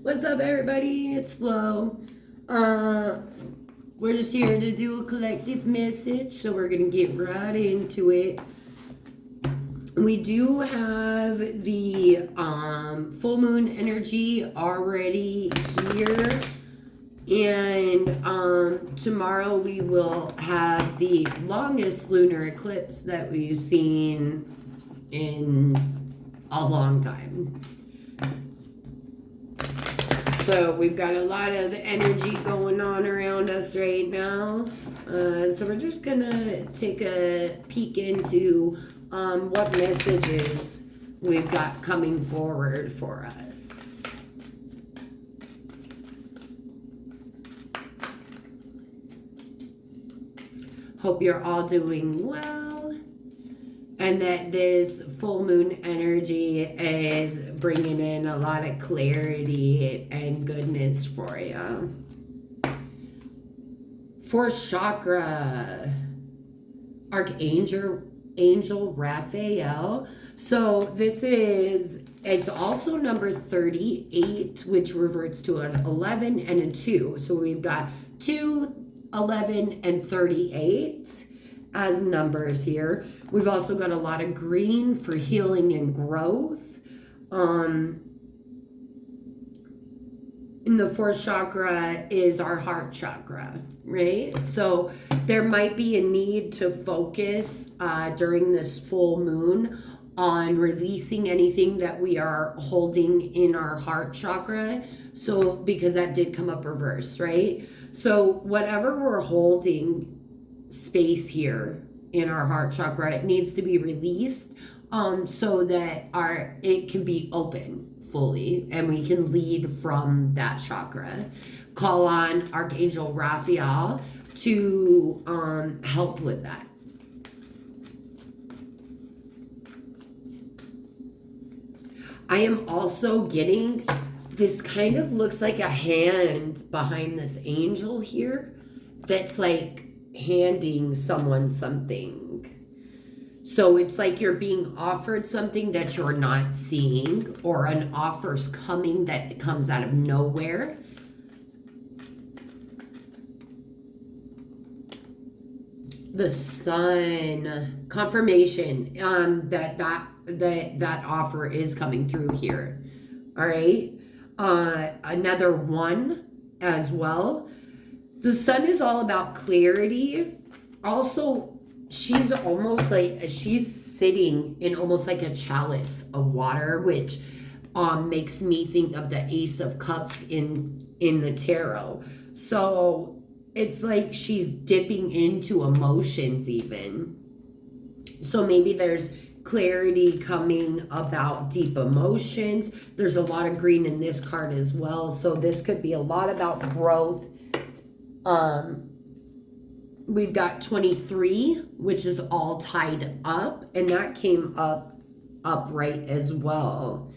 What's up, everybody? It's Flo. We're just here to do a collective message, so we're gonna get right into it. We do have the full moon energy already here, and tomorrow we will have the longest lunar eclipse that we've seen in a long time. So we've got a lot of energy going on around us right now. So we're just gonna take a peek into what messages we've got coming forward for us. Hope you're all doing well, and that this full moon energy is bringing in a lot of clarity and goodness for you. Fourth chakra, Archangel Raphael. So it's also number 38, which reverts to an 11 and a 2. So we've got 2, 11, and 38 as numbers here. We've also got a lot of green for healing and growth. In the fourth chakra is our heart chakra, right? So there might be a need to focus during this full moon on releasing anything that we are holding in our heart chakra. So because that did come up reverse, right? So whatever we're holding space here in our heart chakra, it needs to be released so that it can be open fully and we can lead from that chakra. Call on Archangel Raphael to help with that. I am also getting, this kind of looks like a hand behind this angel here that's like handing someone something. So it's like you're being offered something that you're not seeing, or an offer's coming that comes out of nowhere. The sun, confirmation that offer is coming through here. All right. Another one as well. The sun is all about clarity. Also, she's almost like, she's sitting in almost like a chalice of water, which makes me think of the Ace of Cups in the tarot. So it's like she's dipping into emotions even. So maybe there's clarity coming about deep emotions. There's a lot of green in this card as well. So this could be a lot about growth. We've got 23, which is all tied up, and that came up upright as well.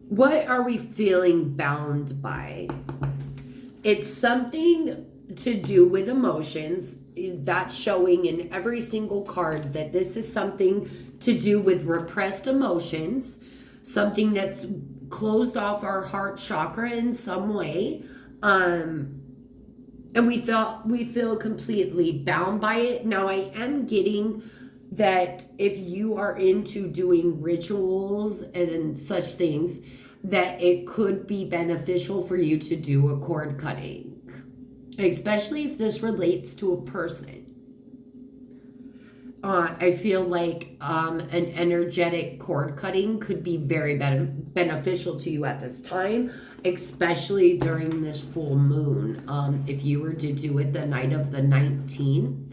What are we feeling bound by? It's something to do with emotions. That's showing in every single card that this is something to do with repressed emotions, something that's closed off our heart chakra in some way. And we feel completely bound by it. Now, I am getting that if you are into doing rituals and such things, that it could be beneficial for you to do a cord cutting, especially if this relates to a person. I feel like an energetic cord cutting could be very beneficial to you at this time, especially during this full moon. If you were to do it the night of the 19th,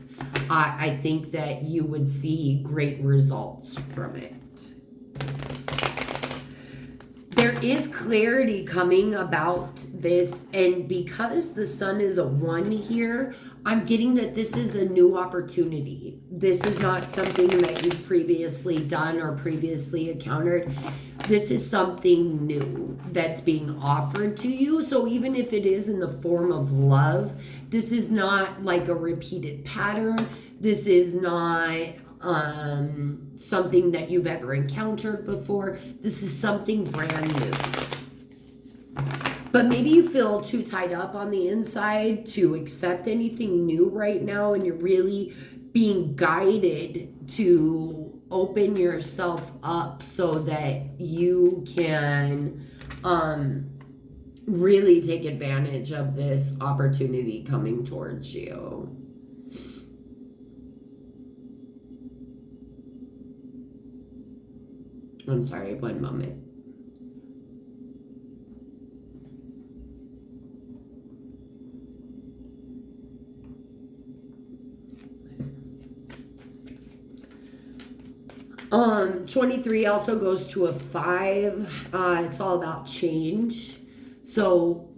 I think that you would see great results from it. There is clarity coming about this, and because the sun is a 1 here, I'm getting that this is a new opportunity. This is not something that you've previously done or previously encountered. This is something new that's being offered to you. So even if it is in the form of love, this is not like a repeated pattern. This is not something that you've ever encountered before. This is something brand new. But maybe you feel too tied up on the inside to accept anything new right now, and you're really being guided to open yourself up so that you can really take advantage of this opportunity coming towards you. I'm sorry, one moment. Um, 23 also goes to a 5. It's all about change. So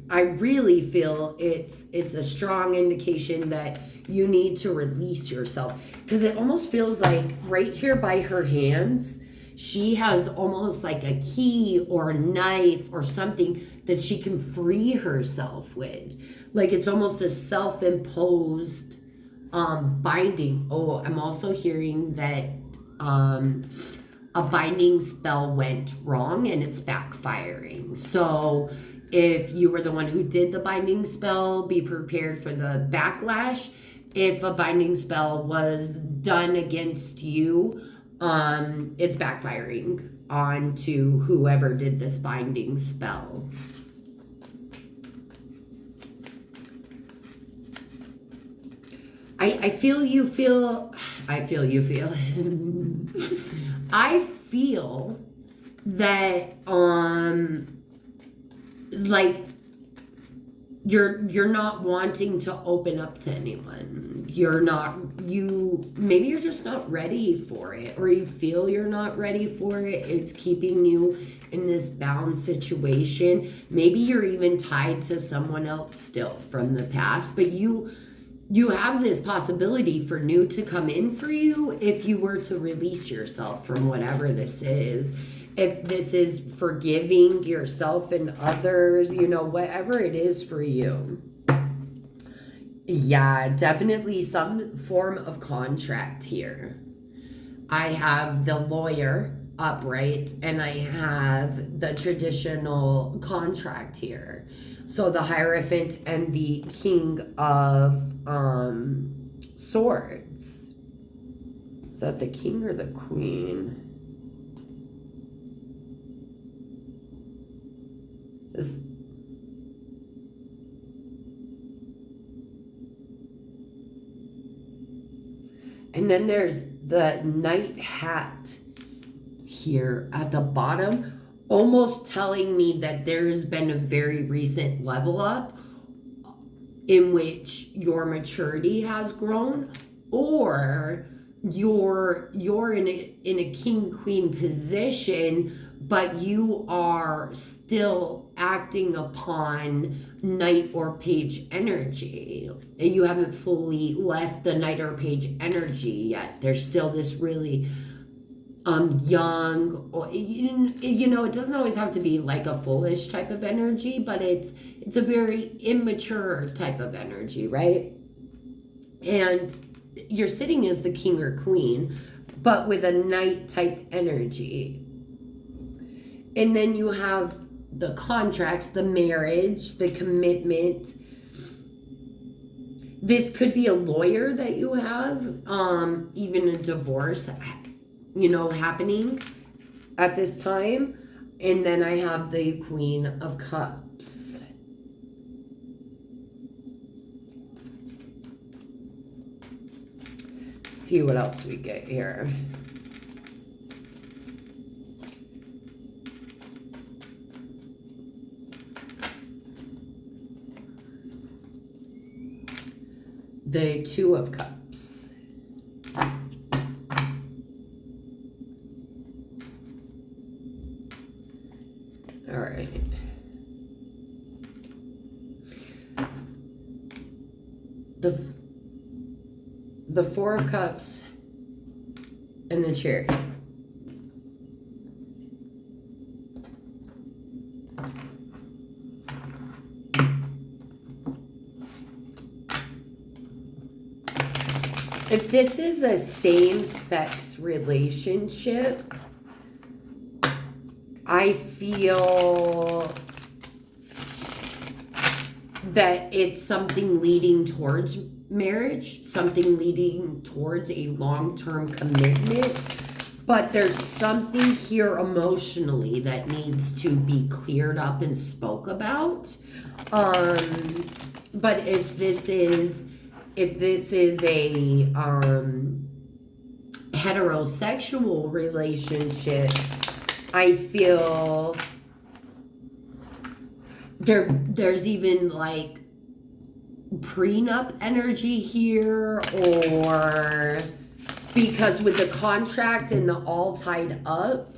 I really feel it's a strong indication that you need to release yourself, because it almost feels like right here by her hands, she has almost like a key or a knife or something that she can free herself with. Like it's almost a self-imposed binding. Oh, I'm also hearing that a binding spell went wrong and it's backfiring. So if you were the one who did the binding spell, be prepared for the backlash. If a binding spell was done against you, it's backfiring onto whoever did this binding spell. I feel you feel I feel that like you're not wanting to open up to anyone. Maybe you're just not ready for it, or you feel you're not ready for it. It's keeping you in this bound situation. Maybe you're even tied to someone else still from the past, but you have this possibility for new to come in for you if you were to release yourself from whatever this is. If this is forgiving yourself and others, whatever it is for you. Yeah, definitely some form of contract here. I have the lawyer upright and I have the traditional contract here. So the Hierophant and the King of Swords. Is that the king or the queen? And then there's the Knight hat here at the bottom, almost telling me that there's been a very recent level up in which your maturity has grown, or you're in a king queen position, but you are still acting upon knight or page energy. You haven't fully left the knight or page energy yet. There's still this really young, or it doesn't always have to be like a foolish type of energy, but it's a very immature type of energy, right? And you're sitting as the king or queen, but with a knight type energy. And then you have the contracts, the marriage, the commitment. This could be a lawyer that you have, even a divorce happening at this time. And then I have the Queen of Cups. Let's see what else we get here. The Two of Cups. All right. The Four of Cups and the Chariot. If this is a same-sex relationship, I feel that it's something leading towards marriage, something leading towards a long-term commitment, but there's something here emotionally that needs to be cleared up and spoke about. But if this is a heterosexual relationship, I feel there's even like prenup energy here, or because with the contract and the all tied up,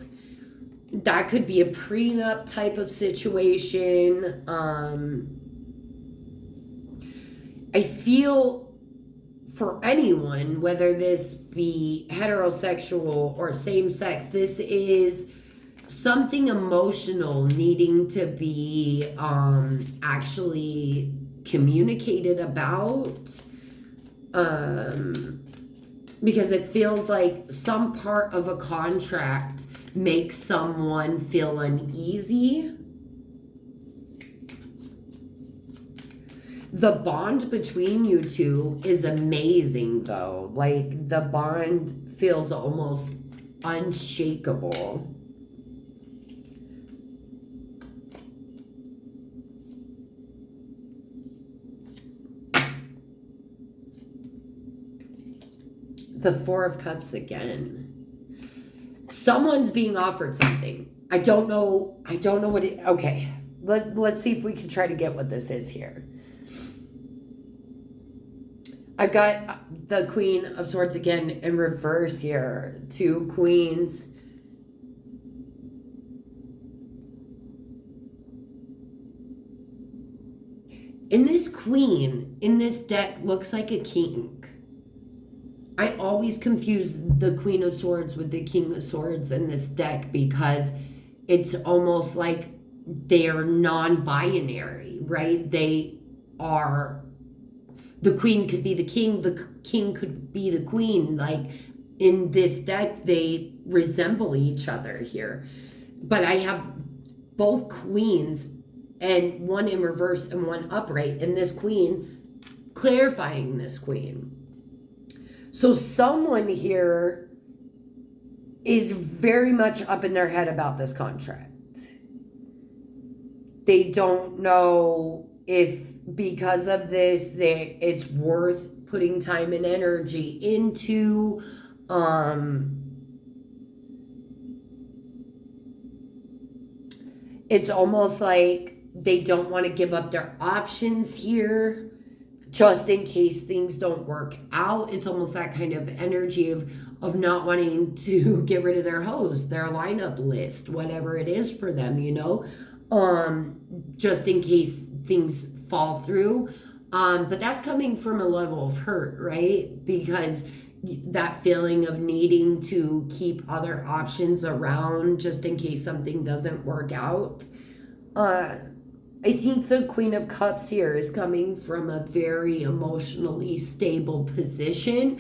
that could be a prenup type of situation. I feel for anyone, whether this be heterosexual or same sex, this is something emotional needing to be actually communicated about, because it feels like some part of a contract makes someone feel uneasy. The bond between you two is amazing, though. Like, the bond feels almost unshakable. The Four of Cups again. Someone's being offered something. I don't know what it... Okay, let's see if we can try to get what this is here. I've got the Queen of Swords again in reverse here. Two queens. And this queen in this deck looks like a king. I always confuse the Queen of Swords with the King of Swords in this deck because it's almost like they're non-binary, right? They are... The queen could be the king could be the queen. Like, in this deck, they resemble each other here. But I have both queens, and one in reverse and one upright, and this queen clarifying this queen. So someone here is very much up in their head about this contract. They don't know if because of this it's worth putting time and energy into. It's almost like they don't want to give up their options here just in case things don't work out. It's almost that kind of energy of not wanting to get rid of their host, their lineup list, whatever it is for them, just in case things fall through. But that's coming from a level of hurt, right? Because that feeling of needing to keep other options around just in case something doesn't work out. I think the Queen of Cups here is coming from a very emotionally stable position,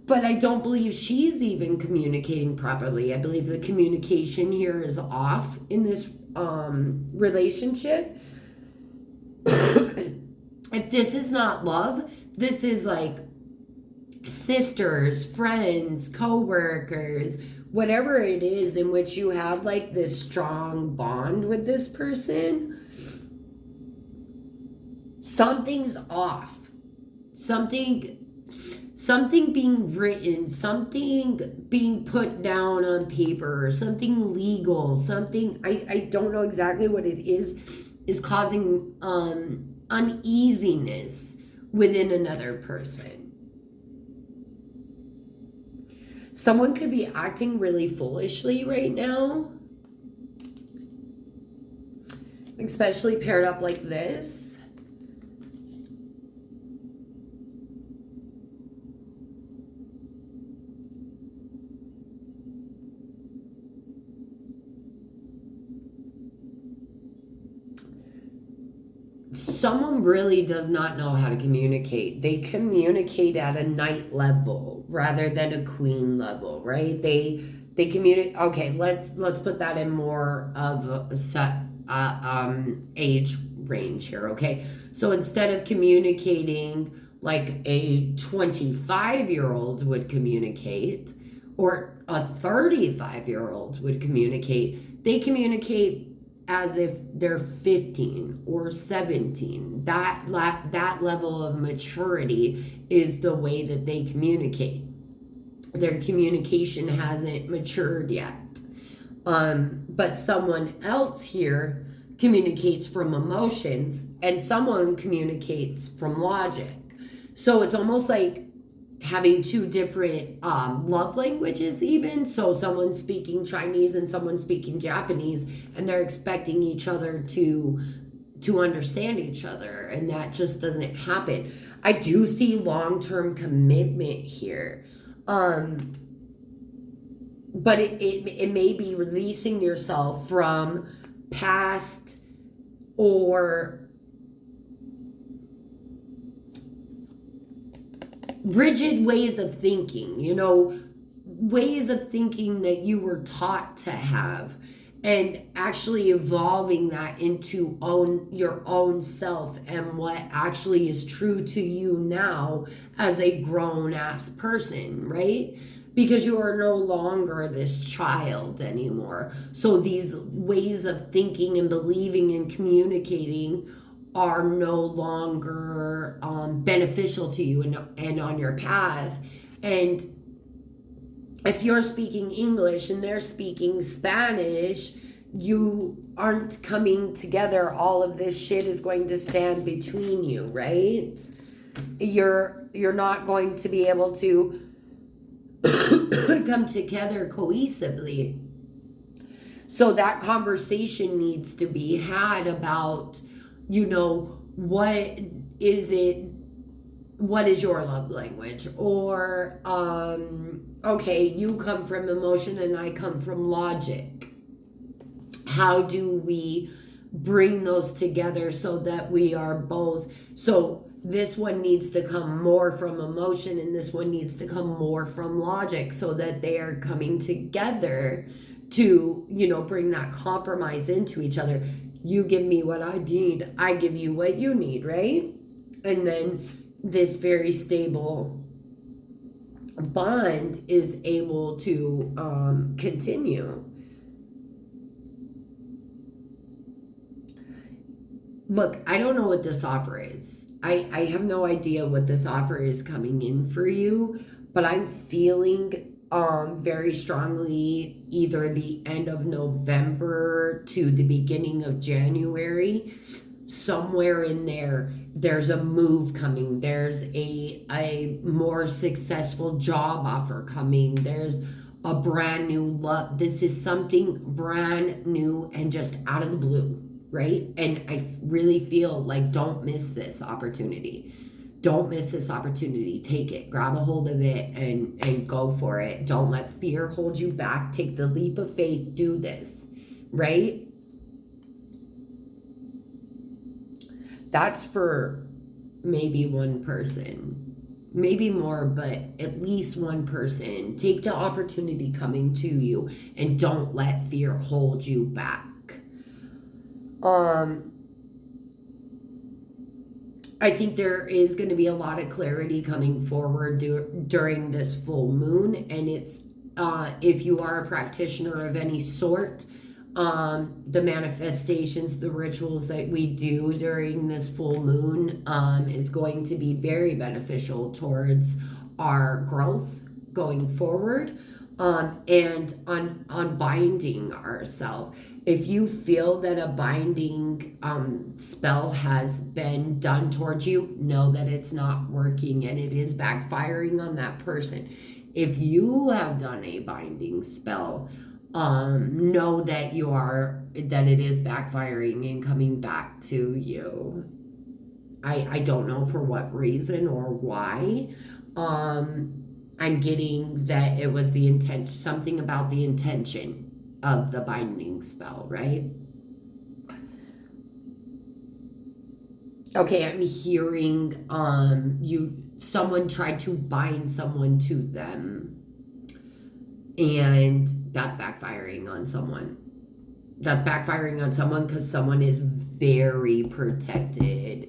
but I don't believe she's even communicating properly. I believe the communication here is off in this relationship. If this is not love, this is like sisters, friends, co-workers, whatever it is in which you have like this strong bond with this person. Something's off. Something being written, something being put down on paper, something legal, something, I don't know exactly what it is causing uneasiness within another person. Someone could be acting really foolishly right now, especially paired up like this. someone really does not know how to communicate. They communicate at a knight level rather than a queen level, right? They communicate. Okay, let's put that in more of a set age range here. Okay, so instead of communicating like a 25-year-old would communicate, or a 35-year-old would communicate, they communicate as if they're 15 or 17. That level of maturity is the way that they communicate. Their communication hasn't matured yet. But someone else here communicates from emotions, and someone communicates from logic. So it's almost like having two different love languages, even. So someone speaking Chinese and someone speaking Japanese, and they're expecting each other to understand each other, and that just doesn't happen. I do see long-term commitment here, but it may be releasing yourself from past or rigid ways of thinking, ways of thinking that you were taught to have, and actually evolving that into your own self and what actually is true to you now as a grown-ass person, right? Because you are no longer this child anymore. So these ways of thinking and believing and communicating are no longer beneficial to you and on your path. And if you're speaking English and they're speaking Spanish, you aren't coming together. All of this shit is going to stand between you, right? You're not going to be able to come together cohesively. So that conversation needs to be had about, what is your love language? Or, okay, you come from emotion and I come from logic. How do we bring those together so that we are both, so this one needs to come more from emotion and this one needs to come more from logic, so that they are coming together to, bring that compromise into each other. You give me what I need, I give you what you need, right? And then this very stable bond is able to continue. Look, I don't know what this offer is. I have no idea what this offer is coming in for you, but I'm feeling very strongly either the end of November to the beginning of January. Somewhere in there's a move coming. There's a more successful job offer coming. There's a brand new love. This is something brand new and just out of the blue, right? And I really feel like, don't miss this opportunity. Don't miss this opportunity. Take it, grab a hold of it, and go for it. Don't let fear hold you back. Take the leap of faith. Do this, right? That's for maybe one person, maybe more, but at least one person. Take the opportunity coming to you and don't let fear hold you back. I think there is going to be a lot of clarity coming forward during this full moon, and it's if you are a practitioner of any sort, the manifestations, the rituals that we do during this full moon is going to be very beneficial towards our growth going forward, and on binding ourselves. If you feel that a binding spell has been done towards you, know that it's not working and it is backfiring on that person. If you have done a binding spell, know that that it is backfiring and coming back to you. I don't know for what reason or why. I'm getting that it was the intent, something about the intention of the binding spell, right? Okay, I'm hearing someone tried to bind someone to them, and that's backfiring on someone. That's backfiring on someone because someone is very protected.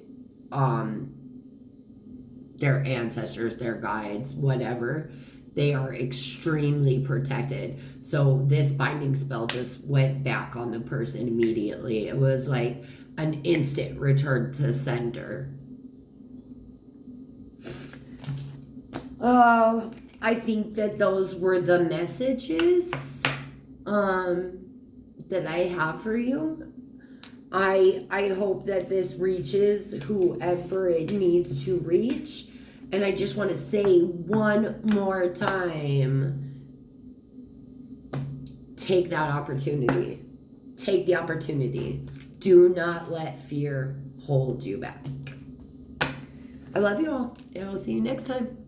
Their ancestors, their guides, whatever, they are extremely protected. So this binding spell just went back on the person immediately. It was like an instant return to sender. Oh, I think that those were the messages that I have for you. I hope that this reaches whoever it needs to reach. And I just want to say one more time, take that opportunity. Take the opportunity. Do not let fear hold you back. I love you all, and I'll see you next time.